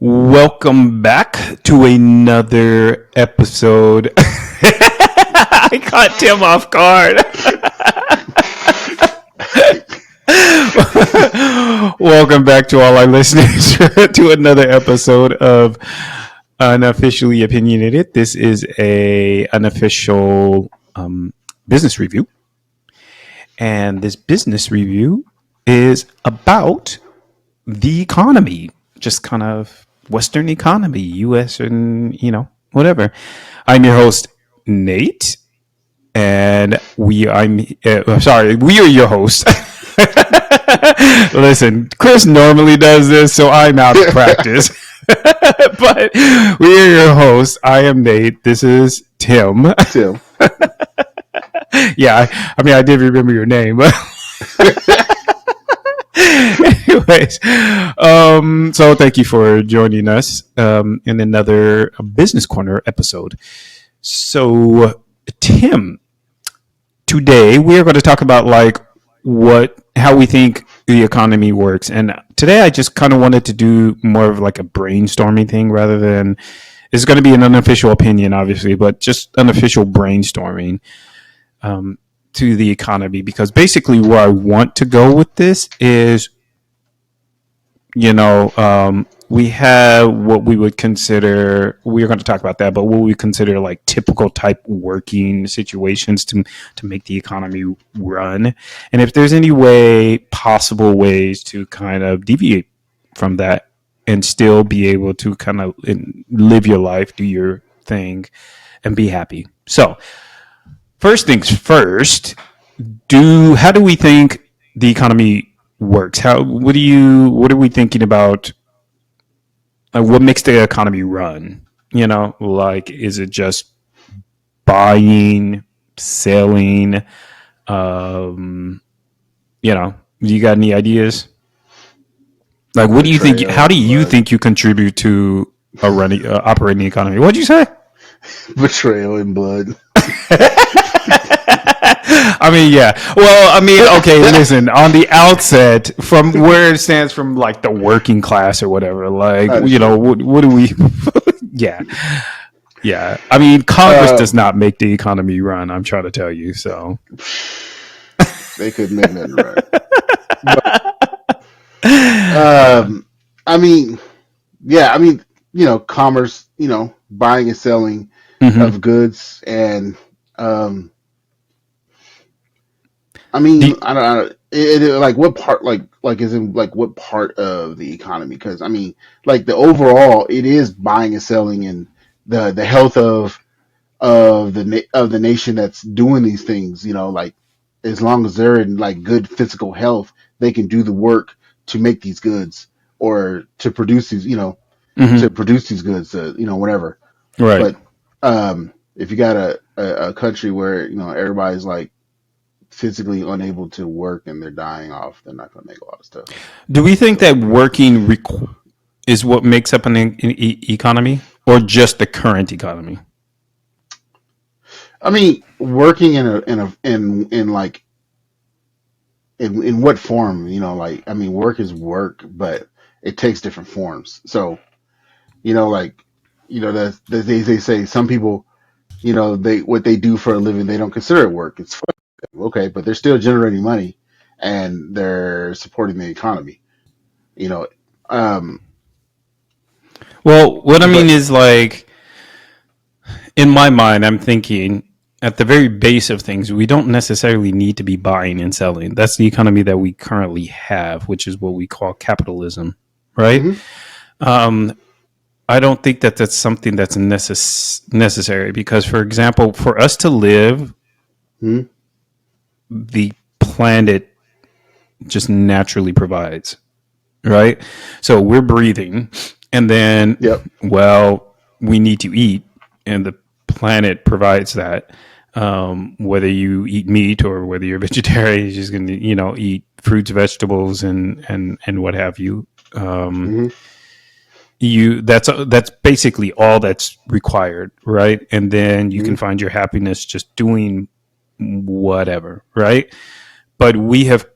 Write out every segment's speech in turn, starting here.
Welcome back to another episode. I caught Tim off guard. Welcome back to all our listeners to another episode of Unofficially Opinionated. This is a unofficial business review. And this business review is about the economy, just kind of Western economy, U.S. and, whatever. I'm your host, Nate. And we are your hosts. Listen, Chris normally does this, so I'm out of practice. But we are your hosts. I am Nate. This is Tim. Yeah, I did remember your name. Anyways, so thank you for joining us in another Business Corner episode. So, Tim, today we are going to talk about how we think the economy works. And today I just kind of wanted to do more of like a brainstorming thing rather than it's going to be an unofficial opinion, obviously, but just unofficial brainstorming to the economy, because basically where I want to go with this is, we have what we would consider, we're going to talk about that, but what we consider like typical type working situations to make the economy run. And if there's any possible ways to kind of deviate from that and still be able to kind of live your life, do your thing, and be happy. So, first things first, how do we think the economy works? What are we thinking about? What makes the economy run? Is it just buying, selling? Do you got any ideas? Like, what do you think? How do you think you contribute to operating economy? What'd you say? Betrayal and blood. Yeah. Well, okay, listen, on the outset, from where it stands from like the working class or whatever, what do we, yeah. Yeah. Congress does not make the economy run, I'm trying to tell you, so. They couldn't make nothing run. But, commerce, buying and selling of goods and, I don't know. What part, is in what part of the economy? Because the overall, it is buying and selling, and the health of the nation that's doing these things. As long as they're in good physical health, they can do the work to make these goods or to produce these. To produce these goods. Whatever. Right. But if you got a country where everybody's physically unable to work and they're dying off, they're not going to make a lot of stuff. Do we think that working is what makes up an economy, or just the current economy? Working in what form? Work is work, but it takes different forms. So, they say some people, what they do for a living, they don't consider it work. It's fun. Okay, but they're still generating money and they're supporting the economy. Well, what I mean is, in my mind, I'm thinking at the very base of things, we don't necessarily need to be buying and selling. That's the economy that we currently have, which is what we call capitalism, right? Mm-hmm. I don't think that that's something that's necessary because, for example, for us to live, the planet just naturally provides, right? So we're breathing, and then, we need to eat, and the planet provides that. Whether you eat meat or whether you're vegetarian, you're just going to, eat fruits, vegetables, and what have you. That's basically all that's required, right? And then you can find your happiness just doing whatever, right? But we have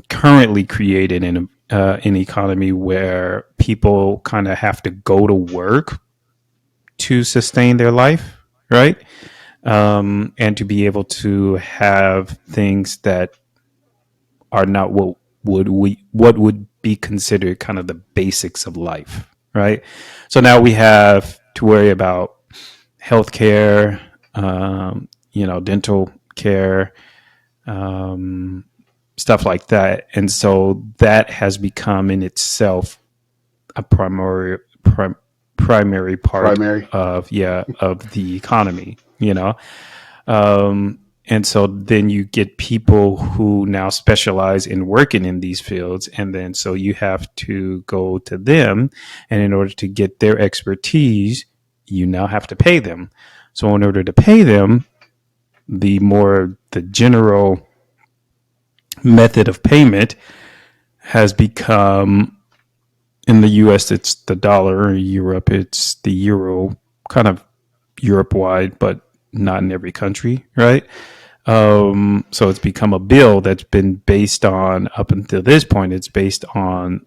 currently created an an economy where people kind of have to go to work to sustain their life, right? And to be able to have things that are not what would be considered kind of the basics of life, right? So now we have to worry about healthcare, dental care, um, stuff like that, and so that has become in itself a primary part Primary. of the economy, and so then you get people who now specialize in working in these fields, and then so you have to go to them, and in order to get their expertise, you now have to pay them. So in order to pay them, the general method of payment has become, in the US it's the dollar, in Europe it's the euro, kind of Europe wide, but not in every country, right? So it's become a bill that's been based on, up until this point, it's based on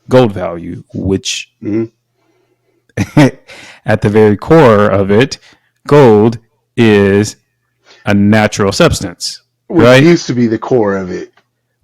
gold value, which Hmm. at the very core of it, gold is a natural substance, Which right? used to be the core of it.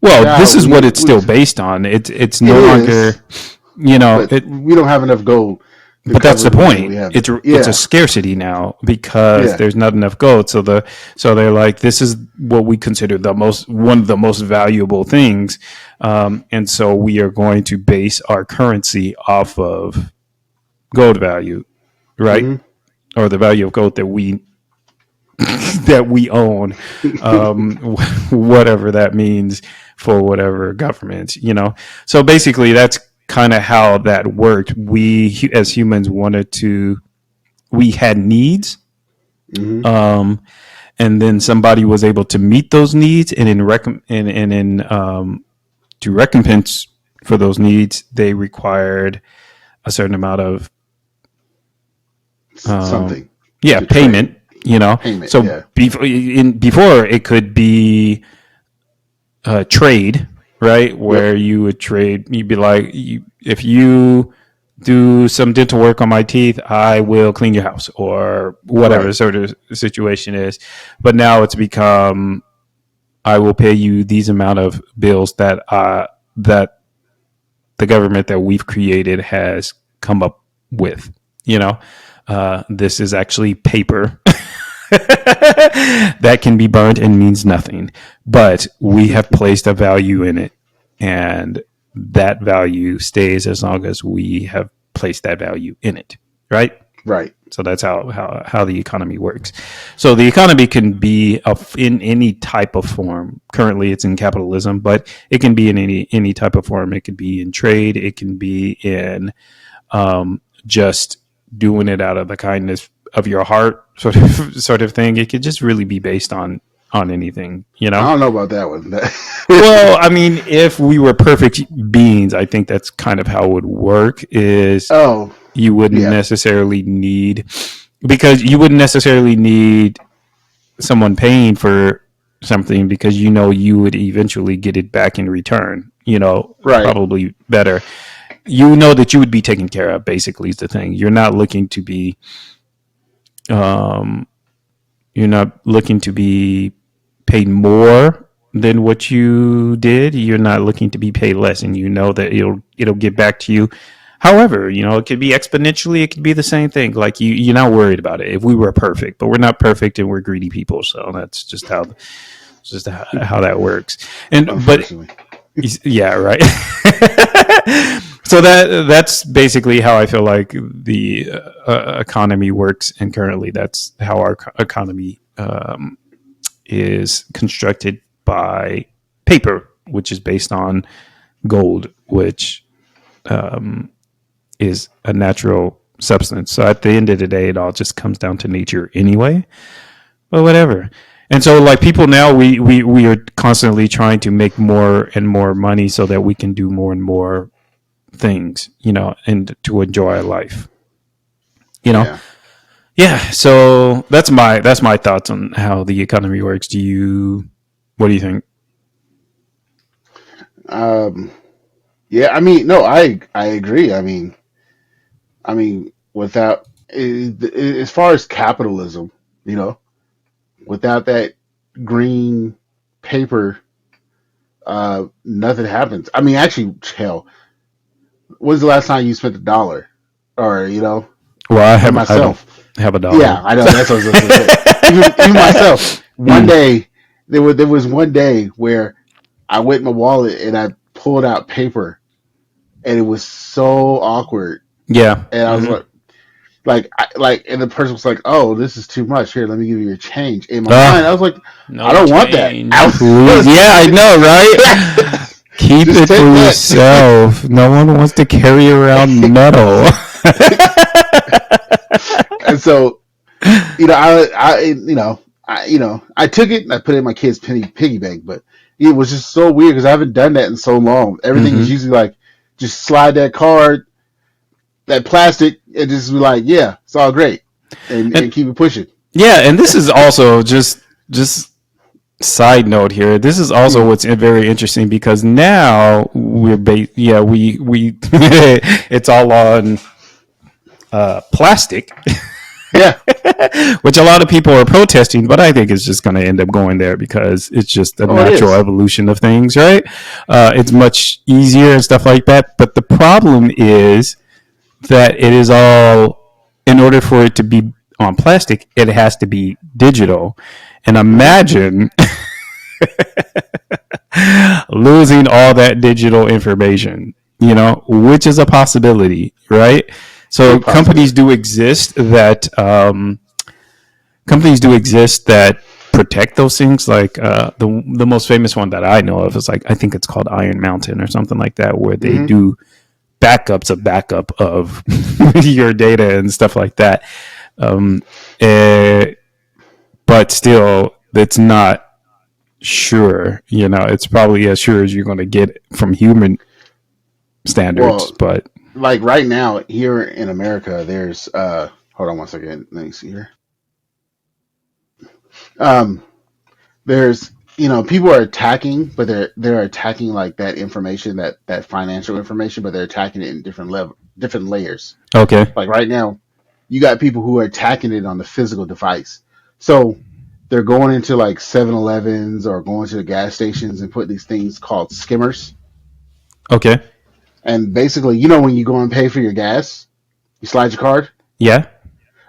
Well, Now this is what it's still based on. It's it no longer, is, but it. we don't have enough gold to But that's cover the the money we point. have. It's a Yeah, scarcity now because yeah. there's not enough gold. So they're like, this is what we consider one of the most valuable things, and so we are going to base our currency off of gold value, right? Hmm. Or the value of gold that we that we own, whatever that means for whatever governments. So basically, that's kind of how that worked. We as humans we had needs, Hmm. um, and then somebody was able to meet those needs, and to recompense for those needs, they required a certain amount of um, Something to trade. payment. Payment. So Yeah. before it could be trade, right? Yep. Where you would trade, you'd be like, if you do some dental work on my teeth, I will clean your house or whatever Right. sort of situation is. But now it's become, I will pay you these amount of bills that the government that we've created has come up with. This is actually paper that can be burned and means nothing, but we have placed a value in it, and that value stays as long as we have placed that value in it, right? Right. So that's how the economy works. So the economy can be in any type of form. Currently, it's in capitalism, but it can be in any type of form. It could be in trade. It can be in just doing it out of the kindness of your heart, sort of thing. It could just really be based on anything, I don't know about that one. Well, I mean, if we were perfect beings, I think that's kind of how it would work. Is Oh, you wouldn't yeah. necessarily need because you wouldn't necessarily need someone paying for something because you would eventually get it back in return. Right. Probably better. That you would be taken care of. Basically, is the thing. Um, you're not looking to be paid more than what you did. You're not looking to be paid less, and that it'll get back to you. However, it could be exponentially. It could be the same thing. Like you're not worried about it. If we were perfect, but we're not perfect, and we're greedy people, so that's just how that works. And but Unfortunately. yeah, right. So that's basically how I feel like the economy works, and currently that's how our economy is constructed by paper, which is based on gold, which is a natural substance. So at the end of the day, it all just comes down to nature anyway. But whatever. And so, like people now, we are constantly trying to make more and more money so that we can do more and more things, and to enjoy our life. You know, Yeah. yeah. So that's my thoughts on how the economy works. What do you think? Um, Yeah, I mean, no, I agree. I mean, without as far as capitalism, you know, without that green paper, nothing happens. I mean, actually, hell, when's the last time you spent $1? Or Well, even I don't myself. have a dollar. Yeah, I know. That's what I was going to say. Even myself. One Mm, day, there was one day where I went in my wallet and I pulled out paper, and it was so awkward. yeah. And I was Hmm. and the person was like, "Oh, this is too much. Here, let me give you your change." In my mind, I Oh, was like, "I no don't want that. change, please. Yeah, I know, right? Keep Just it for take that." yourself. No one wants to carry around metal. And so, I took it and I put it in my kid's piggy bank, but it was just so weird because I haven't done that in so long. Everything is Hmm. usually like just slide that card, that plastic, and just be like, yeah, it's all great, and And keep it pushing. yeah, and this is also just side note here. This is also Hmm. what's very interesting because now yeah, we it's all on plastic, Yeah. which a lot of people are protesting, but I think it's just going to end up going there because it's just a Oh, it natural is. evolution of things, right? It's much easier and stuff like that. But the problem is that it is all, in order for it to be on plastic, it has to be digital. And Hmm. imagine losing all that digital information, which is a possibility, right? So Big possibility. companies do exist that protect those things. Like the most famous one that I know of is, like, I think it's called Iron Mountain or something like that, where they Hmm. do backup of your data and stuff like that. Um, eh, but still, it's not sure. It's probably as sure as you're going to get from human standards. Well, But like right now here in America, there's hold on one second. Let me see here. Um, there's people are attacking, but they're attacking like that information, that financial information, but they're attacking it in different layers. okay, Like right now, you got people who are attacking it on the physical device. So they're going into like 7-Elevens or going to the gas stations and put these things called skimmers. okay, And basically, when you go and pay for your gas, you slide your card. yeah,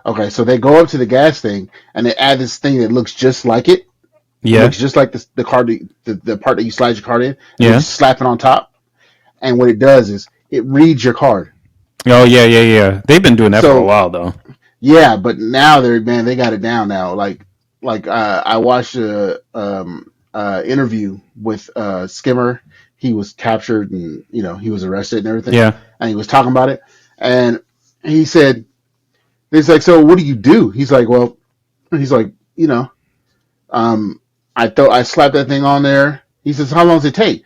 Okay, so they go up to the gas thing and they add this thing that looks just like it. It yeah, looks just like the card, the part that you slide your card in, and they yeah. just slap it on top. And what it does is it reads your card. Oh, yeah, yeah, yeah. They've been doing that for a So while, though. yeah, but now they got it down now. I watched a interview with Skimmer. He was captured and he was arrested and everything, Yeah. and he was talking about it. And he said, "He's like, so what do you do?" He's like, "Well, he's like, um, I slapped that thing on there." He says, "How long does it take?"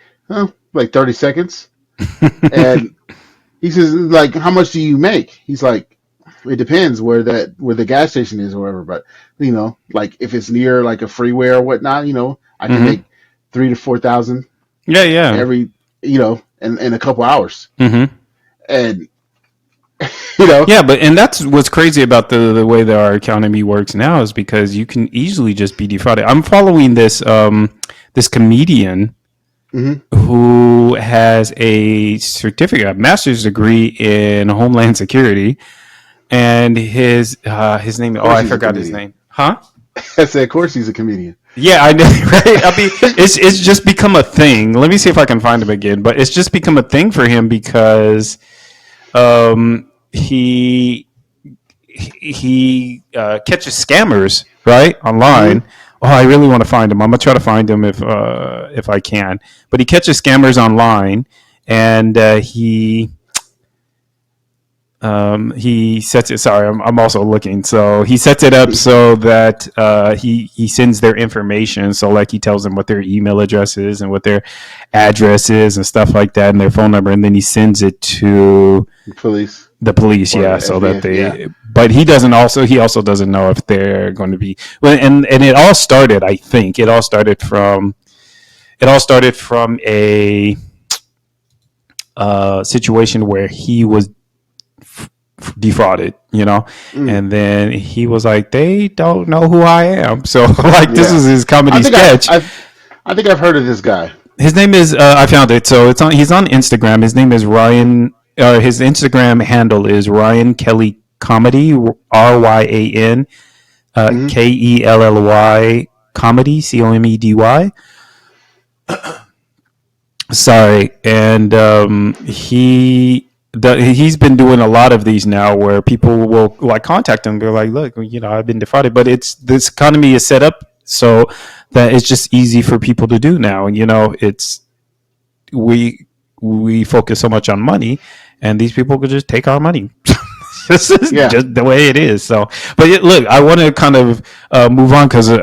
Like 30 seconds. And he says, "Like, how much do you make?" He's like, "It depends where the gas station is or whatever. But like if it's near like a freeway or whatnot, I can Hmm. make 3 to 4 thousand Yeah, yeah. every in a couple hours." Hmm. And you know, Yeah, but and that's what's crazy about the way that our economy works now is because you can easily just be defrauded. I'm following this comedian hmm who has a certificate, a master's degree in Homeland Security, and his name. of Oh, course I he's a forgot his comedian. name. Huh? I said, of course he's a comedian. Yeah, I know, right? I mean, it's just become a thing. Let me see if I can find him again. But it's just become a thing for him because he catches scammers, right, Hmm. online. Oh, I really want to find him. I'm gonna try to find him if I can. But he catches scammers online, and he sets it. Sorry, I'm also looking. So he sets it up so that he sends their information. So, like, he tells them what their email address is and what their address is and stuff like that, and their phone number, and then he sends it to Police the police. or Yeah, the so that FBI. Yeah. they. But he also doesn't know if they're going to be. Well, and it all started. I think it all started from a situation where he was defrauded, Mm, and then he was like, they don't know who I am. So like this yeah. is his I comedy think I've, sketch. I've I think I've heard of this guy. His name is I found it. So he's on Instagram. His name is Ryan. His Instagram handle is Ryan Kelly Comedy, Ryan Hmm. Kelly Comedy, Comedy. Sorry, and he's been doing a lot of these now, where people will like contact him. They're like, "Look, I've been defrauded," but it's this economy is set up so that it's just easy for people to do now. It's we we focus so much on money, and these people could just take our money. This is Yeah. just the way it is. So, but look, I want to kind of move on because I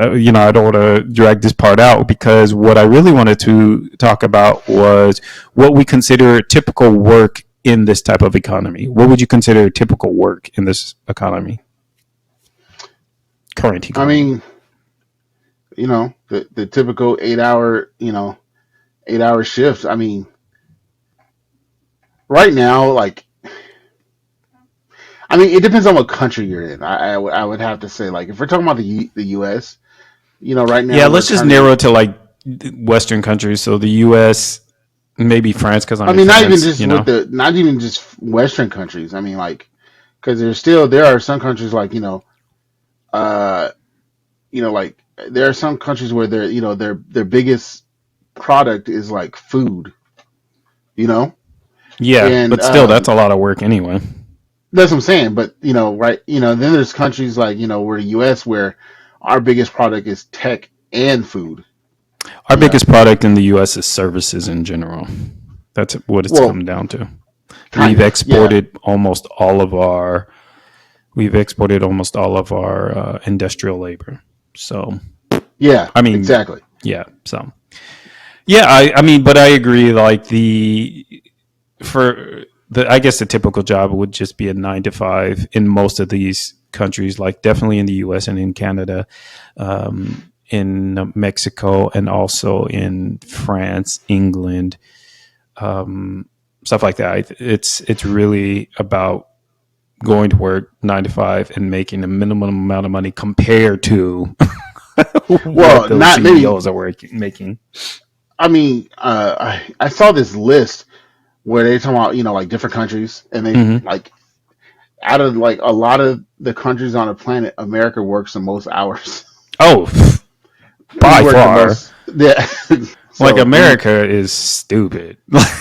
don't want to drag this part out, because what I really wanted to talk about was what we consider typical work in this type of economy. What would you consider typical work in this economy, current I economy? mean, the typical 8 hour, 8 hour shift. I mean, right now, like, I mean, it depends on what country you're in. I would have to say, like, if we're talking about the U.S., right now Yeah, we're let's just narrow currently. it to like Western countries. So the U.S., maybe France, because I'm I in mean, France. not even just Western countries. I mean, like, because there are some countries like uh, like there are some countries where their biggest product is like food, you know, Yeah, and but still, that's a lot of work anyway. that's what I'm saying. But right, then there's countries like where the U.S. where our biggest product is tech and food. Our You know, biggest product in the U.S. is services in general. That's what it's well, come down to. We've kind of, yeah, exported almost all of our we've exported almost all of our industrial labor. So yeah, I mean, exactly. yeah. So yeah, I mean, but I agree. Like for the I guess the typical job would just be a 9 to 5 in most of these countries. Like definitely in the U.S. and in Canada, in Mexico, and also in France, England, stuff like that. It's really about going to work 9 to 5 and making a minimum amount of money compared to what Well, those not maybe. CEOs are making. I mean, I saw this list where they talk about like different countries, and they Hmm. like out of like a lot of the countries on the planet, America works the most hours. Oh, We by work the far. most. Yeah. Like So America is stupid.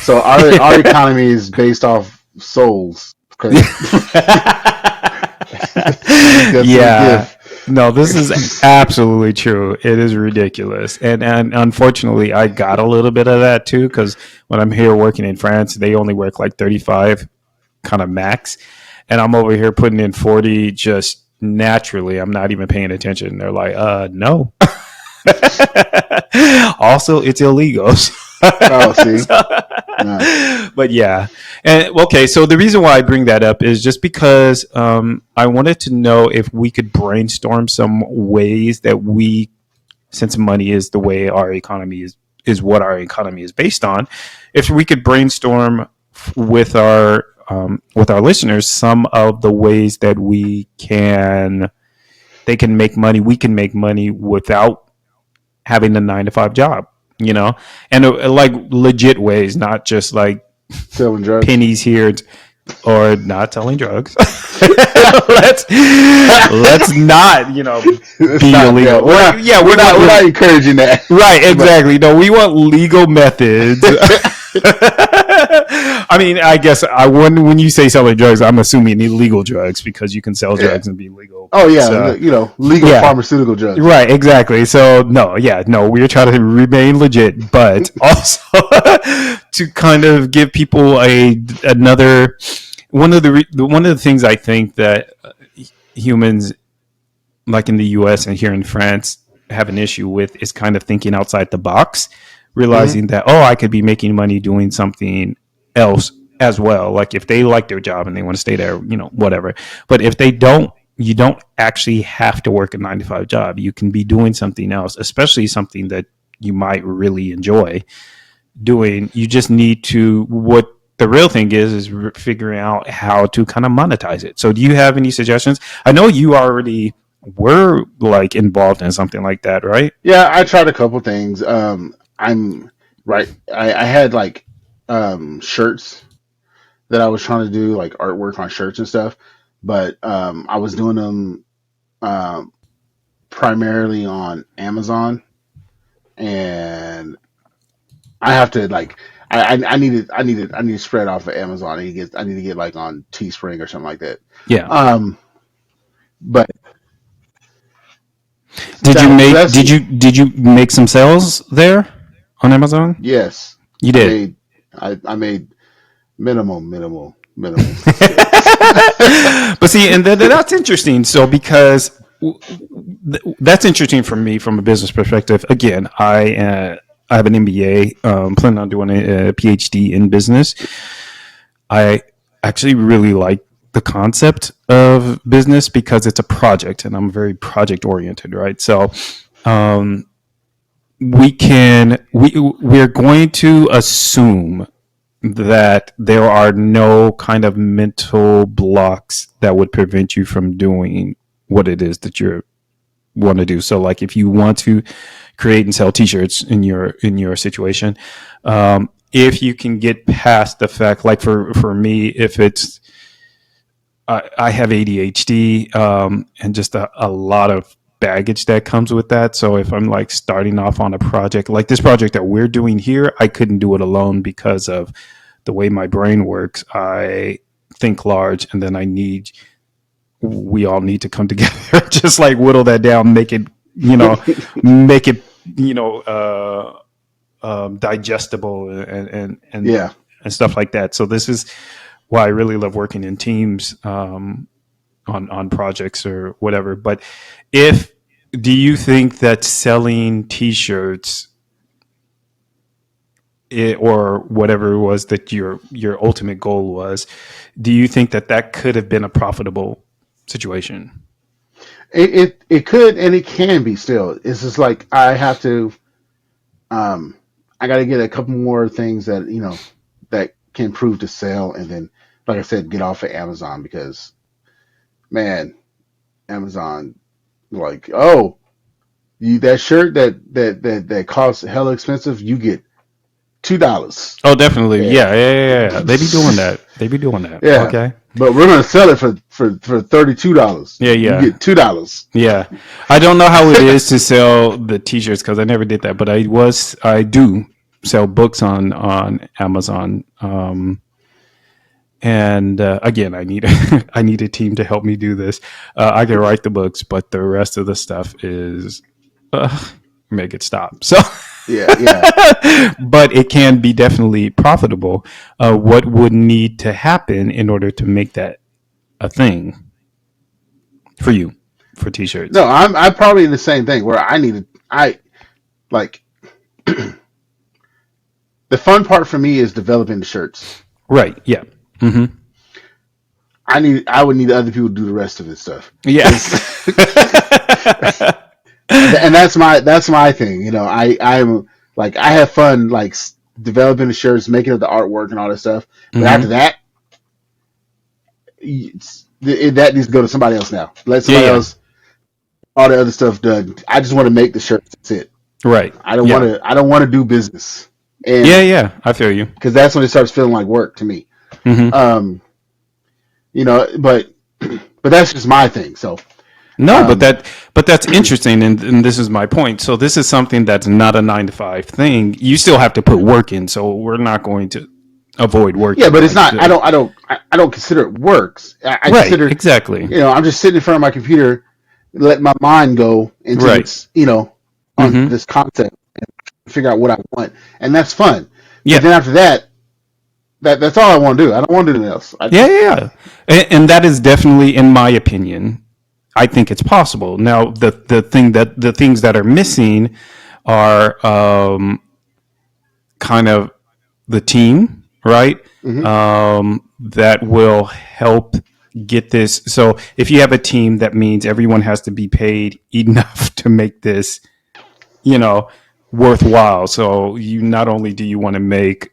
our economy is based off souls because that's what we Yeah. give. No, this is absolutely true. It is ridiculous. And unfortunately, I got a little bit of that too, because when I'm here working in France, they only work like 35 kind of max. And I'm over here putting in 40 just naturally. I'm not even paying attention. They're like, no. Also, it's illegal. Oh, see, So, no, but yeah, and okay. So the reason why I bring that up is just because I wanted to know if we could brainstorm some ways that since money is the way our economy is what our economy is based on, if we could brainstorm with our listeners some of the ways that they can make money, we can make money without having a 9 to 5 job, and like legit ways, not just like selling drugs. pennies here or not selling drugs. let's let's not It's be not. Yeah, illegal. Yeah, we want we're not encouraging that. right, But exactly. No, we want legal methods. I mean, I guess when you say selling drugs, I'm assuming illegal drugs, because you can sell yeah. drugs and be legal. Oh But yeah, legal yeah, pharmaceutical drugs. right, exactly. So no, yeah, no, we're trying to remain legit, but also to kind of give people another one of the things I think that humans like in the U.S. and here in France have an issue with is kind of thinking outside the box, Hmm. realizing that, oh, I could be making money doing something else as well. Like if they like their job and they want to stay there, whatever. But if they don't, you don't actually have to work a 9 to 5 job. You can be doing something else, especially something that you might really enjoy doing. You just need to what the real thing is figuring out how to kind of monetize it. So do you have any suggestions? I know you already were like involved in something like that, right? Yeah, I tried a couple things. I'm right. I had like shirts that I was trying to do, like artwork on shirts and stuff, but I was doing them um, primarily on Amazon, and I have to like I need to spread off of Amazon. I need to get like on Teespring or something like that. Yeah. Um, but Did you so make that's did you make some sales there on Amazon? yes. You I did. made I made minimal sales. But see, and that's interesting. So because that's interesting for me from a business perspective. Again, I have an MBA, planning on doing a PhD in business. I actually really like the concept of business because it's a project, and I'm very project oriented, right? So um, we're going to assume that there are no kind of mental blocks that would prevent you from doing what it is that you want to do. So, like, if you want to create and sell T-shirts in your situation, if you can get past the fact, like for me, if it's I have ADHD and just a lot of baggage that comes with that. So if I'm like starting off on a project like this project that we're doing here, I couldn't do it alone because of the way my brain works. I think large, and then we all need to come together, just like whittle that down, make it, make it, you know, digestible Yeah. and stuff like that. So this is why I really love working in teams on projects or whatever. But if do you think that selling T-shirts or whatever it was that your ultimate goal was, do you think that that could have been a profitable situation? It could and it can be still. It's just like I have to um I got to get a couple more things that that can prove to sell, and then like I said, get off of Amazon because man, Amazon like you that shirt that costs hella expensive, you get $2. Oh, definitely. Yeah. Yeah. They be doing that. They be doing that. Yeah. Okay. But we're gonna sell it for $32. Yeah, You yeah. get $2. Yeah, I don't know how it is to sell the T-shirts because I never did that, but I do sell books on Amazon. And again, I need I need a team to help me do this. I can write the books, but the rest of the stuff is uh, make it stop. So, Yeah, yeah. but it can be definitely profitable. What would need to happen in order to make that a thing for you for T-shirts? No, I'm probably in the same thing where I like the fun part for me is developing the shirts. Right. Yeah. Hmm. I would need other people to do the rest of this stuff. Yeah. 'Cause- and that's my thing. I'm like I have fun like developing the shirts, making up the artwork and all that stuff. But after Hmm. that, that needs to go to somebody else now. Let Yeah. somebody Yeah. else all the other stuff done. I just want to make the shirts. That's it. Right. I don't want Yeah. to. I don't want to do business, Yeah. and Yeah. I feel you. because that's when it starts feeling like work to me. Hmm. Um, but that's just my thing. So, No, um, but that's interesting, and this is my point. So this is something that's not a 9 to 5 thing. You still have to put work in. So we're not going to avoid yeah, working. but it's Like, not. I don't consider it works. I right, consider, exactly. I'm just sitting in front of my computer, let my mind go into Right. this, on Hmm. this concept and figure out what I want, and that's fun. But Yeah. then after that, that's all I want to do. I don't want to do anything else. Yeah. And that is definitely, in my opinion, I think it's possible. Now, the things that are missing are kind of the team, right? Hmm. That will help get this. So if you have a team, that means everyone has to be paid enough to make this, you know, worthwhile. So you not only do you want to make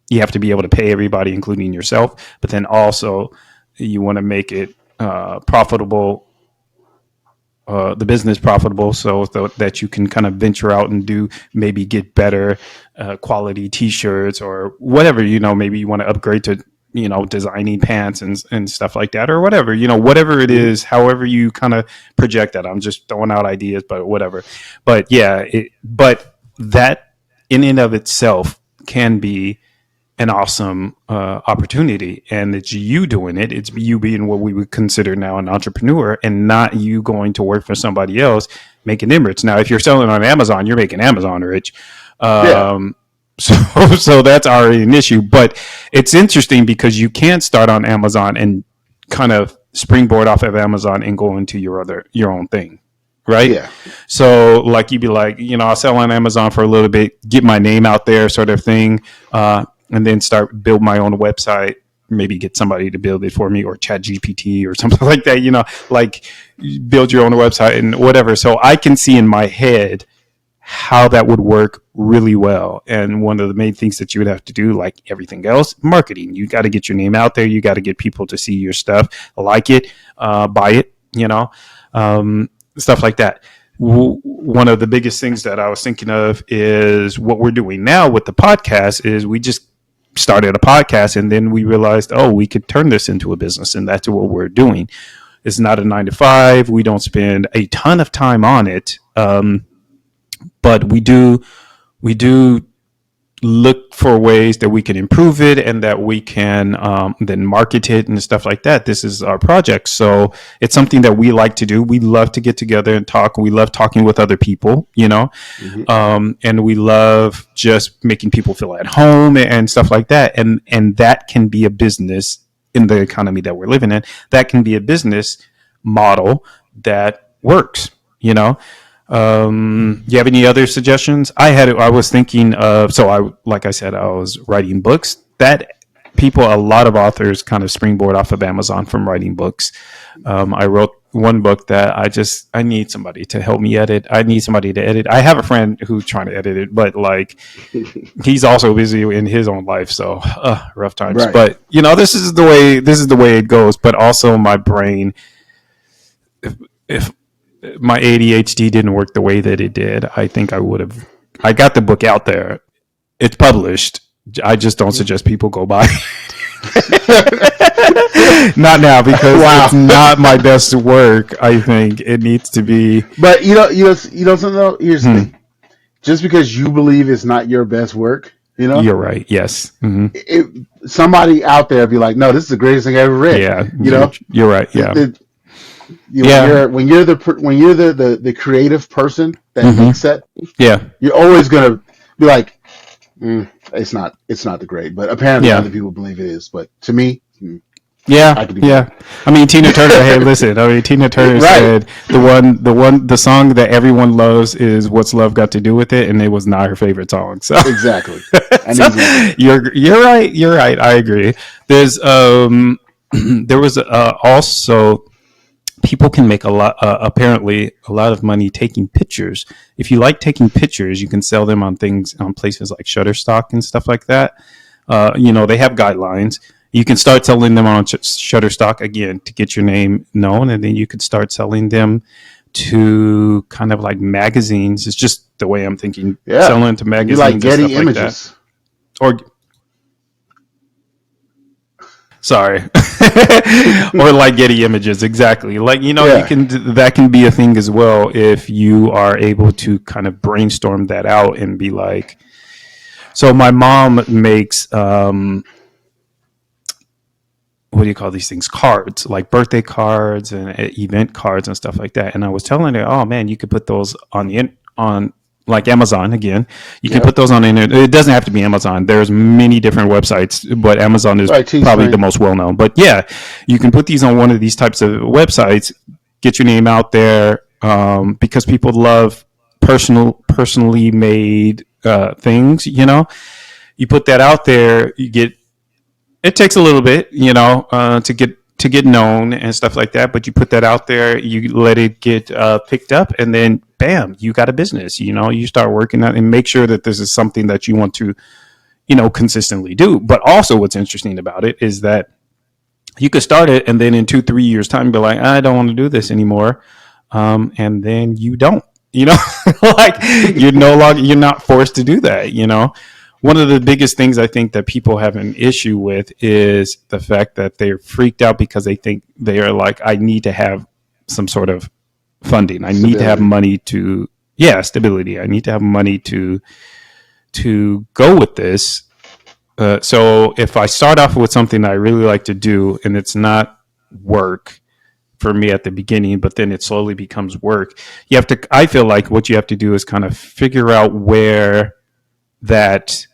you have to be able to pay everybody, including yourself. But then also you want to make it profitable, the business profitable, so that you can kind of venture out and do maybe get better quality T-shirts or whatever. Maybe you want to upgrade to designing pants and stuff like that, or whatever. Whatever it is, however you kind of project that. I'm just throwing out ideas, but whatever. But yeah, but that in and of itself can be an awesome opportunity, and it's you doing it. It's you being what we would consider now an entrepreneur, and not you going to work for somebody else making them rich. Now, if you're selling on Amazon, you're making Amazon rich. So that's already an issue. But it's interesting because you can't start on Amazon and kind of springboard off of Amazon and go into your own thing. Right. Yeah. So like you'd be like, I'll sell on Amazon for a little bit, get my name out there, sort of thing. And then build my own website, maybe get somebody to build it for me, or Chat GPT or something like that, like build your own website and whatever. So I can see in my head how that would work really well. And one of the main things that you would have to do, like everything else, marketing. You got to get your name out there. You got to get people to see your stuff, like it, buy it, stuff like that. One of the biggest things that I was thinking of is what we're doing now with the podcast is we just started a podcast, and then we realized, we could turn this into a business, and that's what we're doing. It's not a 9 to 5. We don't spend a ton of time on it. But we do look for ways that we can improve it, and that we can then market it and stuff like that. This is our project. So it's something that we like to do. We love to get together and talk. We love talking with other people, and we love just making people feel at home and stuff like that. And that can be a business in the economy that we're living in. That can be a business model that works, you have any other suggestions? I was thinking of, like I said, I was writing books. That a lot of authors kind of springboard off of Amazon from writing books. I wrote one book that I need somebody to help me edit. I need somebody to edit. I have a friend who's trying to edit it, but like he's also busy in his own life. So rough times, right. But this is the way it goes. But also my brain, if my ADHD didn't work the way that it did, I think I would have. I got the book out there. It's published. I just don't suggest people go buy it. Not now, because it's not my best work. I think it needs to be. But something though. Here's the thing. Just because you believe it's not your best work, you're right. Yes. Somebody out there be like, no, this is the greatest thing I ever read. Yeah. You're right. Yeah. When you're the creative person that makes that, you're always gonna be like, it's not the great, but apparently other people believe it is. But to me, I mean, Tina Turner. Hey, listen. I mean, Tina Turner said the song that everyone loves is "What's Love Got to Do with It," and it was not her favorite song. So exactly. You're right. You're right. I agree. There's there was also. People can make apparently a lot of money taking pictures. If you like taking pictures, you can sell them on places like Shutterstock and stuff like that. They have guidelines. You can start selling them on Shutterstock again to get your name known, and then you could start selling them to kind of like magazines. It's just the way I'm thinking. Yeah. Selling to magazines, you like Getty and stuff Images, like that. Sorry. Or like Getty Images, exactly. Like, you can that can be a thing as well if you are able to kind of brainstorm that out and be like. So my mom makes what do you call these things? Cards, like birthday cards and event cards and stuff like that. And I was telling her, oh man, you could put those on like Amazon again. You can put those on the internet. It doesn't have to be Amazon. There's many different websites, but Amazon is probably the most well-known. But yeah, you can put these on one of these types of websites, get your name out there, because people love personally made things, You put that out there, it takes a little bit, to get known and stuff like that, but you put that out there, you let it get picked up, and then bam, you got a business. You start working on it and make sure that this is something that you want to consistently do. But also what's interesting about it is that you could start it and then in 2-3 years time be like, I don't want to do this anymore. And then you don't, like you're not forced to do that. One of the biggest things I think that people have an issue with is the fact that they're freaked out because they think they are like, I need to have some sort of funding. I need to have money to, stability. I need to have money to go with this. So if I start off with something I really like to do and it's not work for me at the beginning, but then it slowly becomes work, I feel like what you have to do is kind of figure out where it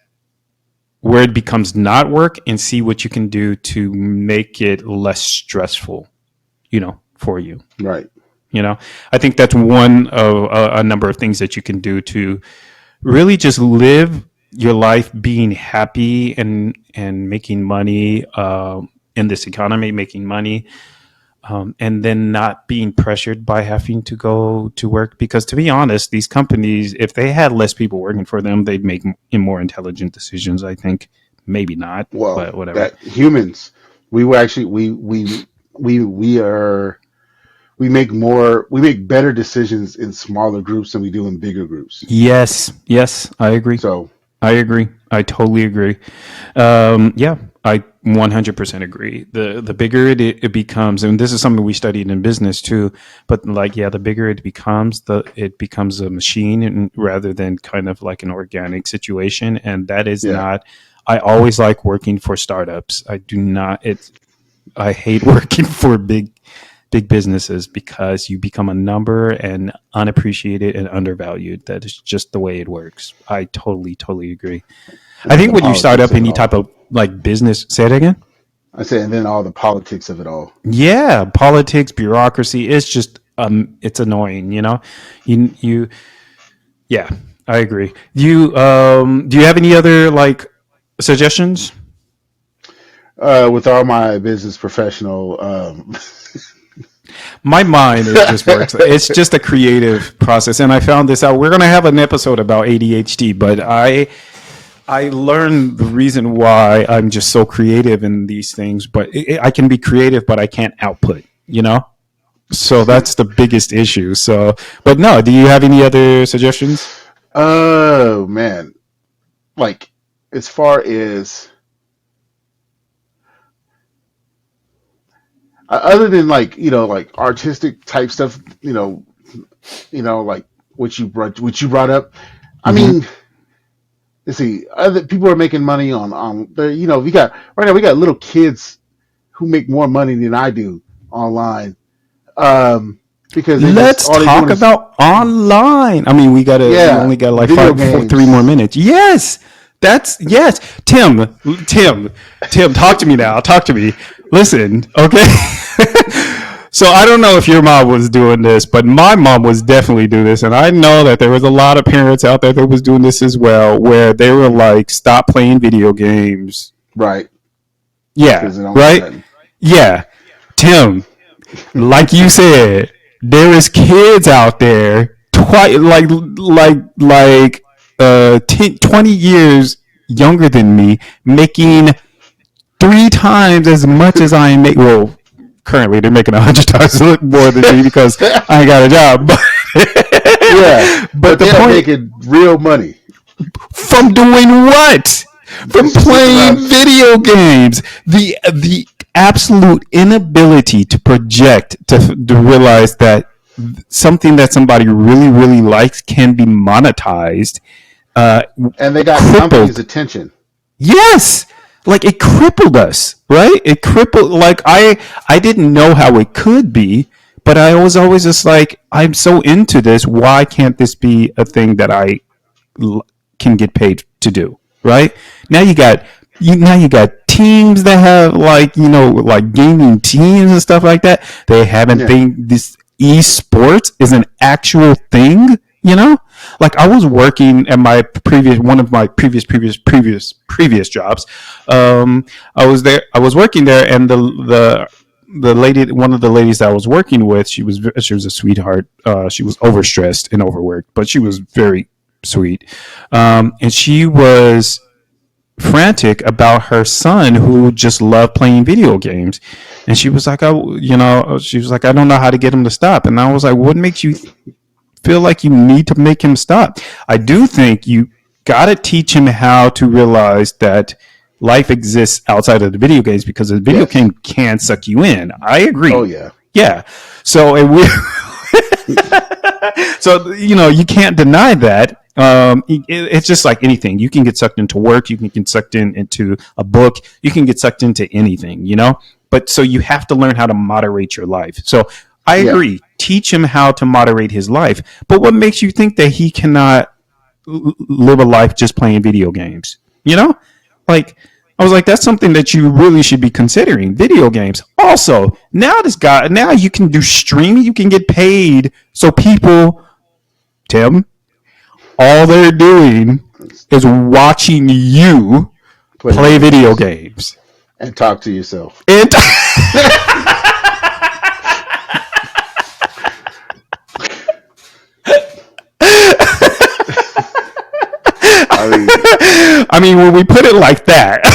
becomes not work and see what you can do to make it less stressful, for you. Right. I think that's one of a number of things that you can do to really just live your life being happy and making money in this economy, making money, and then not being pressured by having to go to work. Because to be honest, these companies, if they had less people working for them, they'd make more intelligent decisions, I think. Maybe not, but whatever. That humans, we were actually we make better decisions in smaller groups than we do in bigger groups. Yes, I agree. I agree. I totally agree. I 100% agree. The bigger it becomes, and this is something we studied in business too. But the bigger it becomes, it becomes a machine rather than kind of like an organic situation. And that is not. I always like working for startups. I do not. I hate working for big businesses because you become a number and unappreciated and undervalued. That is just the way it works. I totally agree. I think when you start up any type of business, say it again. I say, and then all the politics of it all. Yeah, politics, bureaucracy. It's just it's annoying. Yeah, I agree. Do you have any other suggestions? With all my business professional. My mind just works. It's just a creative process, and I found this out. We're going to have an episode about ADHD, but I learned the reason why I'm just so creative in these things. But I can be creative, but I can't output. So that's the biggest issue. So, but no. Do you have any other suggestions? Oh man, as far as. Other than artistic type stuff, like what you brought up. I mean, let's see. Other people are making money on we got little kids who make more money than I do online. Because let's talk about online. I mean, we only got 3 more minutes. Yes. Tim, talk to me now. Talk to me. Listen, okay? So I don't know if your mom was doing this, but my mom was definitely doing this. And I know that there was a lot of parents out there that was doing this as well, where they were like, stop playing video games. Right. Yeah. Right? Yeah. Tim, like you said, there is kids out there 20 years younger than me making 3 times as much as I am making. Well, currently they're making 100 times more than me because I ain't got a job. But but the point, making real money from doing what? From playing video games. The absolute inability to project to realize that something that somebody really, really likes can be monetized. And they got companies' attention. Yes. It crippled us, right? It crippled, I didn't know how it could be, but I was always just I'm so into this. Why can't this be a thing that I can get paid to do, right? Now you got teams that have gaming teams and stuff like that. They haven't think this esports is an actual thing, I was working at one of my previous jobs. I was working there, and the lady, one of the ladies that I was working with, she was a sweetheart. She was overstressed and overworked, but she was very sweet. And she was frantic about her son who just loved playing video games. And she was like, she was like, I don't know how to get him to stop. And I was like, what makes you feel like you need to make him stop? I do think you got to teach him how to realize that life exists outside of the video games, because the video Yes. game can suck you in. I agree. Oh yeah. Yeah. So and we so you can't deny that. It's just like anything. You can get sucked into work. You can get sucked into a book. You can get sucked into anything. But so you have to learn how to moderate your life. So I Yeah. agree. Teach him how to moderate his life. But what makes you think that he cannot live a life just playing video games? Like I was like, that's something that you really should be considering. Video games. Also, now you can do streaming. You can get paid. So people, Tim, all they're doing is watching you play video games and talk to yourself. And I mean, when we put it like that,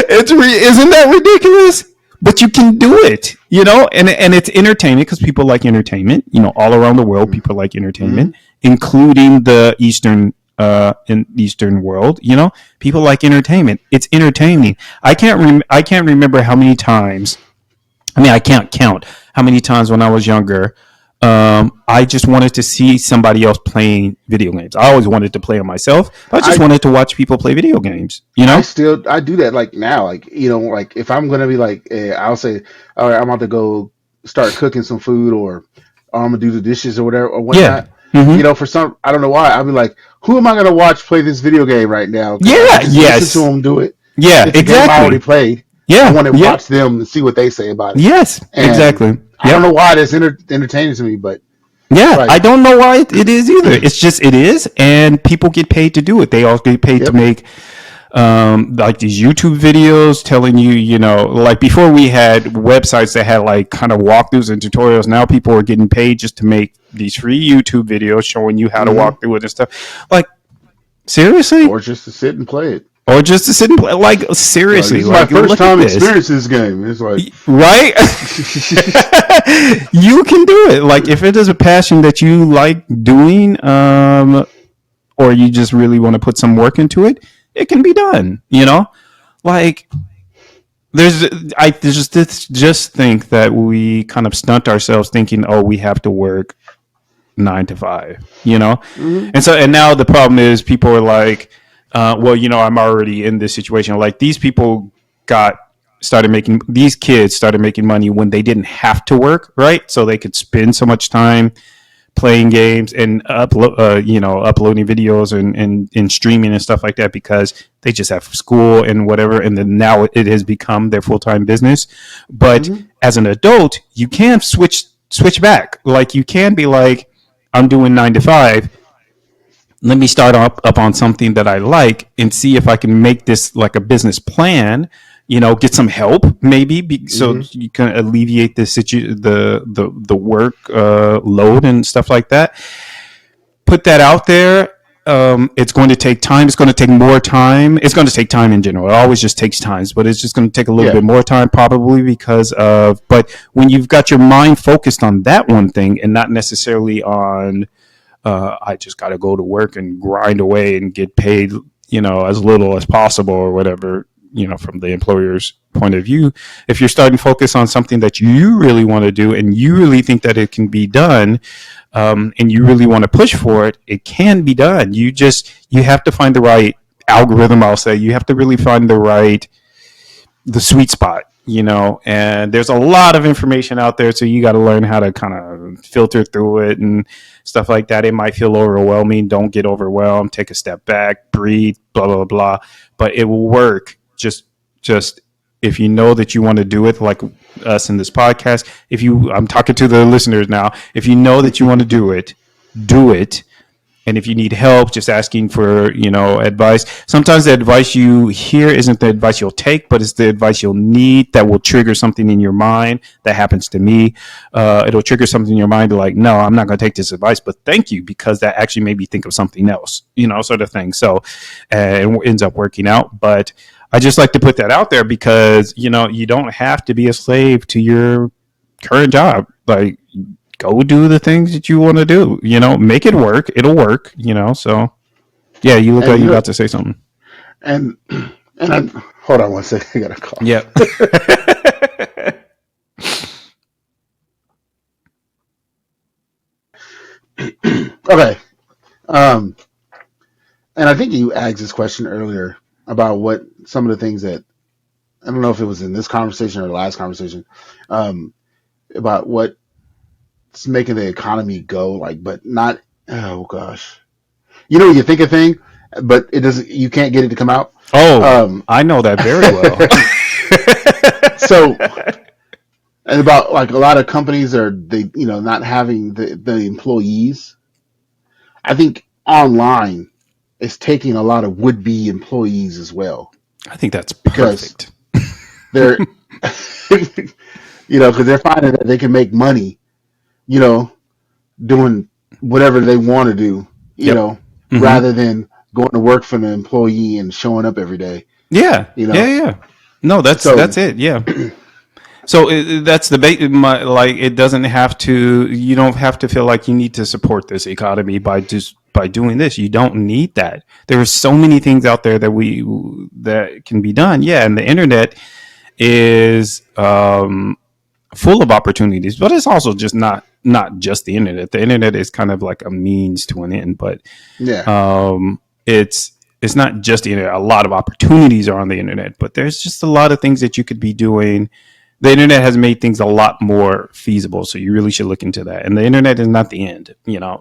isn't that ridiculous? But you can do it, and it's entertaining because people like entertainment. All around the world, people like entertainment, including the Eastern world. People like entertainment. It's entertaining. I can't remember how many times. I mean, I can't count how many times when I was younger. I just wanted to see somebody else playing video games. I always wanted to play them myself. I just wanted to watch people play video games. I do that like now, like like if I'm gonna be like, I'll say, all right, I'm about to go start cooking some food, or I'm gonna do the dishes or whatever or whatnot. Yeah. Mm-hmm. For some, I don't know why, I'll be like, who am I gonna watch play this video game right now? Yeah. Yes. Listen to them do it. Yeah. It's exactly. A game I already played. Yeah. I want to watch them and see what they say about it. Yes. And exactly. I don't know why that's entertaining to me, but yeah, I don't know why it is either. It's just it is, and people get paid to do it. They all get paid to make like these YouTube videos telling you, like before we had websites that had like kind of walkthroughs and tutorials. Now people are getting paid just to make these free YouTube videos showing you how to walk through it and stuff. Like seriously, or just to sit and play it. Or just to sit and play, like seriously. This is like, my first time experiencing this game. It's like right. You can do it. Like if it is a passion that you like doing, or you just really want to put some work into it, it can be done. Like I just think that we kind of stunt ourselves thinking, oh, we have to work 9 to 5. And now the problem is people are like, well, I'm already in this situation. Like these people these kids started making money when they didn't have to work, right? So they could spend so much time playing games and uploading videos and streaming and stuff like that because they just have school and whatever. And then now it has become their full-time business. But as an adult, you can switch back. Like you can be like, I'm doing 9 to 5. Let me start up on something that I like and see if I can make this like a business plan. Get some help maybe so you can alleviate the work load and stuff like that. Put that out there. It's going to take time. It's going to take more time. It's going to take time in general. It always just takes time, but it's just going to take a little bit more time probably but when you've got your mind focused on that one thing and not necessarily on I just got to go to work and grind away and get paid, as little as possible or whatever, from the employer's point of view. If you're starting to focus on something that you really want to do and you really think that it can be done, and you really want to push for it, it can be done. You have to find the right algorithm. I'll say you have to really find the sweet spot. And there's a lot of information out there, so you got to learn how to kind of filter through it and stuff like that. It might feel overwhelming. Don't get overwhelmed. Take a step back, breathe, blah, blah, blah. But it will work. Just if you know that you want to do it, like us in this podcast, I'm talking to the listeners now. If you know that you want to do it, And if you need help, just asking for, advice. Sometimes the advice you hear isn't the advice you'll take, but it's the advice you'll need that will trigger something in your mind. That happens to me. It'll trigger something in your mind to like, no, I'm not going to take this advice, but thank you, because that actually made me think of something else, sort of thing. So it ends up working out. But I just like to put that out there because, you don't have to be a slave to your current job. Like, go do the things that you want to do, make it work. It'll work, so yeah, you look like you about to say something. And hold on one second. I got a call. Yeah. Okay. And I think you asked this question earlier about what some of the things that, I don't know if it was in this conversation or the last conversation, about what's making the economy go, like, but not, oh gosh. You think a thing, but it doesn't, you can't get it to come out. Oh, I know that very well. So, and about like a lot of companies not having the employees. I think online is taking a lot of would-be employees as well. I think that's perfect. They're, because they're finding that they can make money, doing whatever they want to do, rather than going to work for the employee and showing up every day. Yeah. Yeah. No, that's it. Yeah. So that's the like, it doesn't have to, you don't have to feel like you need to support this economy by doing this. You don't need that. There are so many things out there that can be done. Yeah. And the internet is, full of opportunities, but it's also just not just the internet. The internet is kind of like a means to an end, but it's not just the internet. A lot of opportunities are on the internet, but there's just a lot of things that you could be doing. The internet has made things a lot more feasible, so you really should look into that. And the internet is not the end,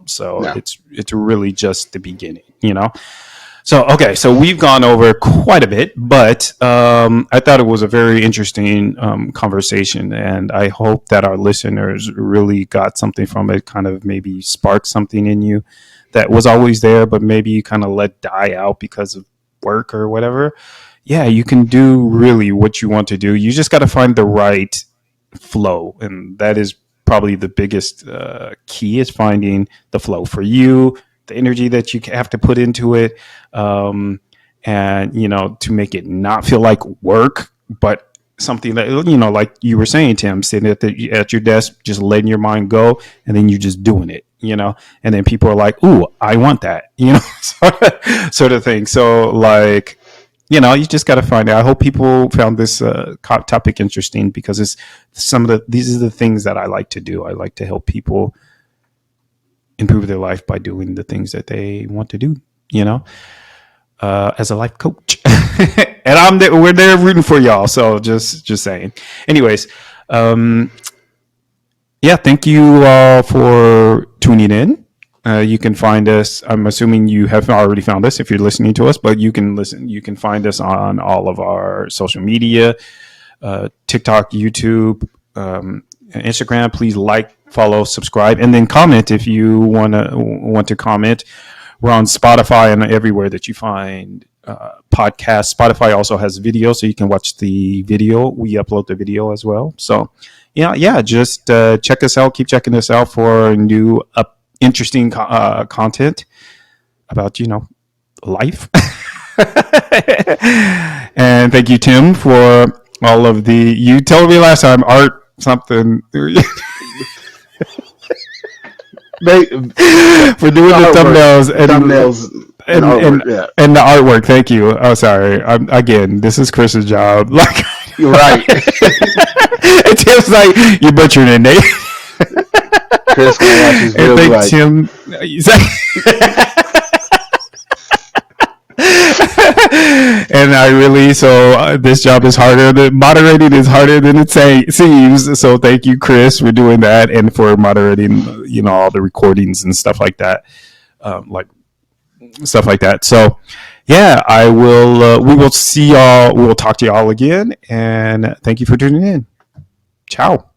so it's really just the beginning, So, okay, so we've gone over quite a bit, but I thought it was a very interesting conversation, and I hope that our listeners really got something from it, kind of maybe sparked something in you that was always there, but maybe you kind of let die out because of work or whatever. Yeah, you can do really what you want to do. You just got to find the right flow, and that is probably the biggest key, is finding the flow for you, the energy that you have to put into it, and to make it not feel like work, but something that, like you were saying, Tim, sitting at your desk, just letting your mind go, and then you just doing it, and then people are like, "Ooh, I want that," sort of thing. So like, you just got to find out. I hope people found this topic interesting, because it's these are the things that I like to do. I like to help people improve their life by doing the things that they want to do, as a life coach. And we're there rooting for y'all. So just saying. Anyways, yeah, thank you all for tuning in. You can find us. I'm assuming you have already found us if you're listening to us, but you can listen. You can find us on all of our social media, TikTok, YouTube, Instagram. Please like, follow, subscribe, and then comment if you want to comment. We're on Spotify and everywhere that you find podcasts. Spotify also has video, so you can watch the video. We upload the video as well. So yeah, just check us out. Keep checking us out for new interesting content about life. And thank you, Tim, for all of you told me last time art something for doing the thumbnails and the artwork. Thank you. Oh, sorry. Again, this is Chris's job. Like, you're right. And Tim's like, you butchered it, Nate. Chris can watch his video. And like, Tim. And I really, this job is harder. Moderating is harder than it seems. So thank you, Chris, for doing that and for moderating, all the recordings and stuff like that. So yeah, I will, we will see y'all. We will talk to y'all again. And thank you for tuning in. Ciao.